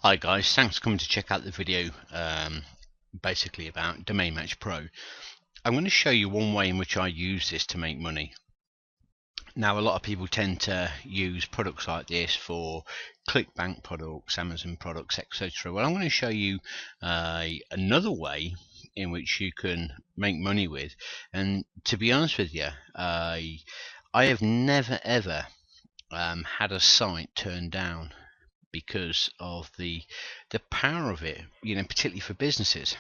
Hi guys, thanks for coming to check out the video basically about Domain Match Pro. I'm going to show you one way in which I use this to make money. Now a lot of people tend to use products like this for ClickBank products, Amazon products, etc. Well, I'm going to show you another way in which you can make money with, and to be honest with you, I have never ever had a site turned down because of the power of it, particularly for businesses.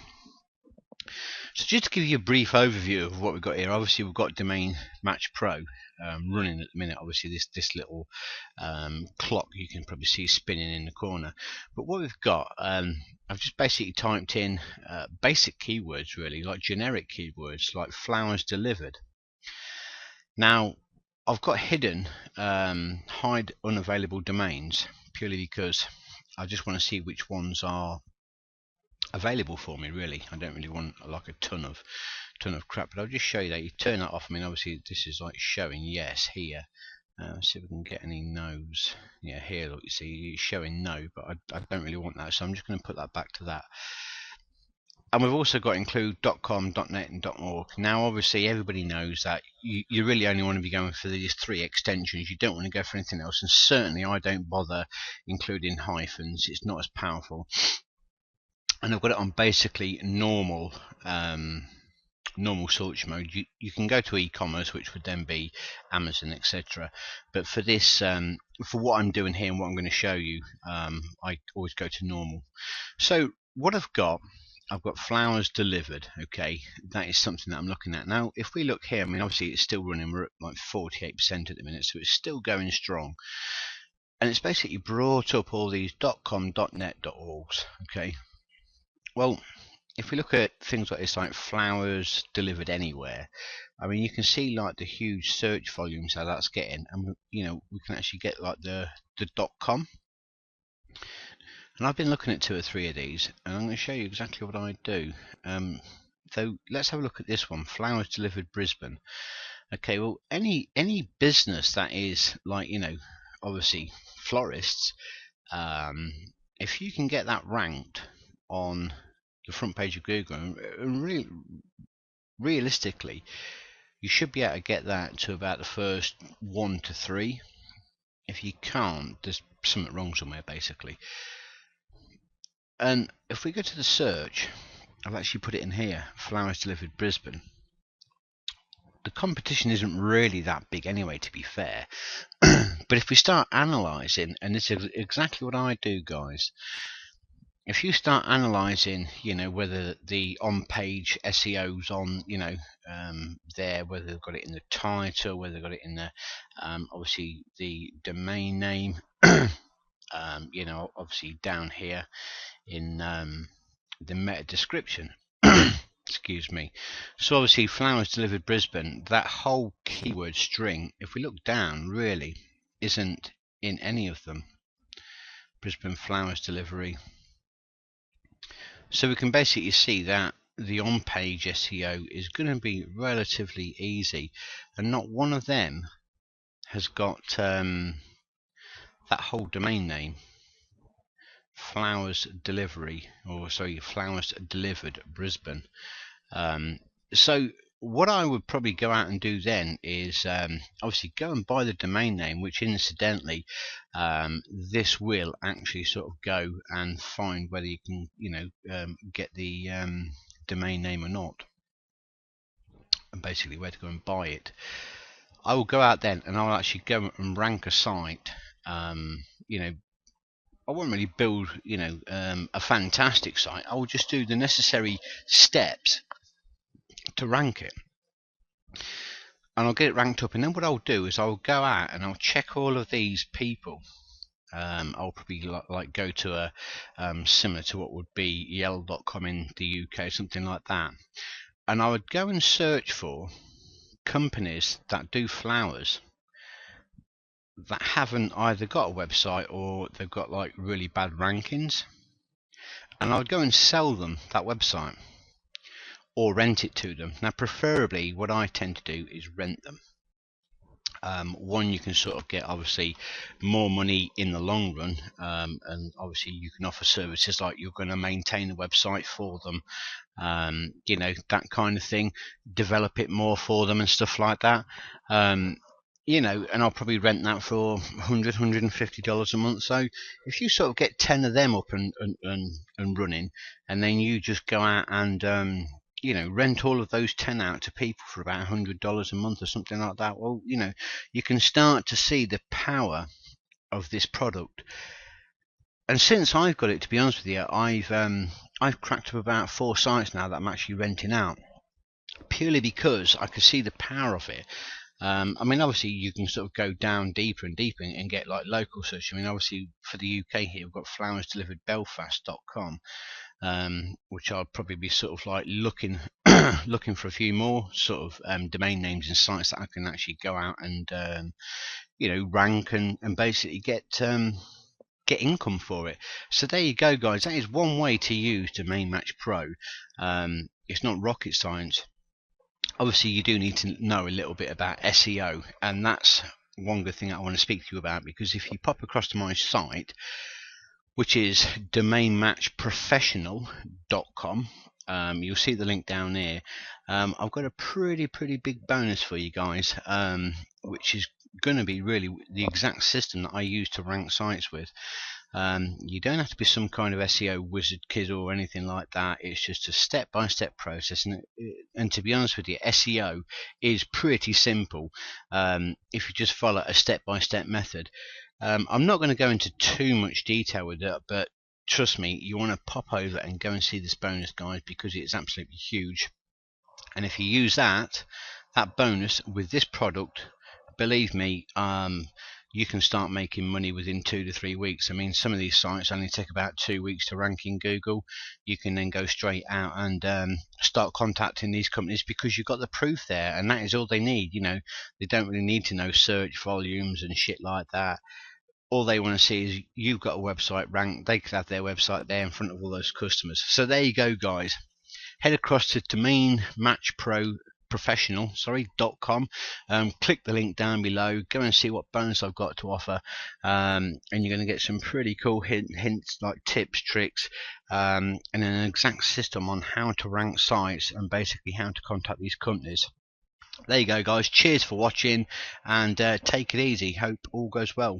So just to give you a brief overview of what we've got here, obviously we've got Domain Match Pro running at the minute. Obviously this little clock you can probably see spinning in the corner. But what we've got, I've just basically typed in basic keywords, really, like generic keywords like flowers delivered. Now I've got hidden hide unavailable domains purely because I just want to see which ones are available for me. Really, I don't really want like a ton of crap, but I'll just show you that. You turn that off. I mean, obviously this is like showing yes here. See if we can get any no's. Yeah, here, look, you see it's showing no, but I don't really want that, so I'm just going to put that back to that. And we've also got include .com, .net and .org. Now obviously everybody knows that you really only want to be going for these three extensions. You don't want to go for anything else, and certainly I don't bother including hyphens. It's not as powerful. And I've got it on basically normal search mode. You can go to e-commerce, which would then be Amazon, etc. But for this, for what I'm doing here and what I'm going to show you, I always go to normal. So what I've got flowers delivered. Okay, that is something that I'm looking at now. If we look here, I mean, obviously it's still running. We're at like 48% at the minute, so it's still going strong. And it's basically brought up all these .com, .net, .orgs. Okay, well, if we look at things like this, like flowers delivered anywhere, I mean, you can see like the huge search volumes that that's getting, and we can actually get like the .com. And I've been looking at 2 or 3 of these, and I'm going to show you exactly what I do. So let's have a look at this one, flowers delivered Brisbane. Okay, well, any business that is like, obviously florists, if you can get that ranked on the front page of Google, and realistically, you should be able to get that to about the first 1 to 3. If you can't, there's something wrong somewhere, basically. And if we go to the search, I've actually put it in here, flowers delivered Brisbane. The competition isn't really that big anyway, to be fair. But if we start analysing, and this is exactly what I do, guys, if you start analysing, whether the on-page SEO's on, there, whether they've got it in the title, whether they've got it in the, obviously the domain name, obviously down here in the meta description. Excuse me. So obviously flowers delivered Brisbane, that whole keyword string, if we look down, really isn't in any of them. Brisbane flowers delivery. So we can basically see that the on-page SEO is going to be relatively easy, and not one of them has got that whole domain name, flowers delivery, or sorry, flowers delivered Brisbane. So what I would probably go out and do then is obviously go and buy the domain name, which incidentally this will actually sort of go and find whether you can get the domain name or not, and basically where to go and buy it. I will go out then and I'll actually go and rank a site. I won't really build a fantastic site. I will just do the necessary steps to rank it, and I'll get it ranked up. And then what I'll do is I'll go out and I'll check all of these people. I'll probably like go to a similar to what would be Yell.com in the UK, something like that, and I would go and search for companies that do flowers that haven't either got a website or they've got like really bad rankings, and I would go and sell them that website or rent it to them. Now preferably what I tend to do is rent them. One, you can sort of get obviously more money in the long run, and obviously you can offer services like you're going to maintain the website for them, you know, that kind of thing, develop it more for them and stuff like that. You know, and I'll probably rent that for $150 a month. So if you sort of get 10 of them up and running, and then you just go out and you know, rent all of those 10 out to people for about $100 a month or something like that, well, you know, you can start to see the power of this product. And since I've got it, to be honest with you, I've cracked up about 4 sites now that I'm actually renting out, purely because I could see the power of it. I mean, obviously you can sort of go down deeper and deeper and get like local search. I mean, obviously for the UK here, we've got flowersdeliveredbelfast.com, which I'll probably be sort of like looking looking for a few more sort of domain names and sites that I can actually go out and you know, rank and basically get income for it. So there you go, guys. That is one way to use Domain Match Pro. It's not rocket science. Obviously you do need to know a little bit about SEO, and that's one good thing I want to speak to you about, because if you pop across to my site, which is domainmatchprofessional.com, you'll see the link down there. I've got a pretty big bonus for you guys, which is going to be really the exact system that I use to rank sites with. You don't have to be some kind of SEO wizard kid or anything like that. It's just a step-by-step process, and to be honest with you, SEO is pretty simple if you just follow a step-by-step method. I'm not going to go into too much detail with it, but trust me, you want to pop over and go and see this bonus, guys, because it's absolutely huge. And if you use that bonus with this product, believe me, you can start making money within 2 to 3 weeks. I mean, some of these sites only take about 2 weeks to rank in Google. You can then go straight out and start contacting these companies, because you've got the proof there, and that is all they need. You know, they don't really need to know search volumes and shit like that. All they want to see is you've got a website ranked. They could have their website there in front of all those customers. So there you go, guys. Head across to domainmatchprofessional.com, click the link down below, go and see what bonus I've got to offer, and you're going to get some pretty cool hints like tips, tricks, and an exact system on how to rank sites and basically how to contact these companies. There you go, guys. Cheers for watching, and take it easy. Hope all goes well.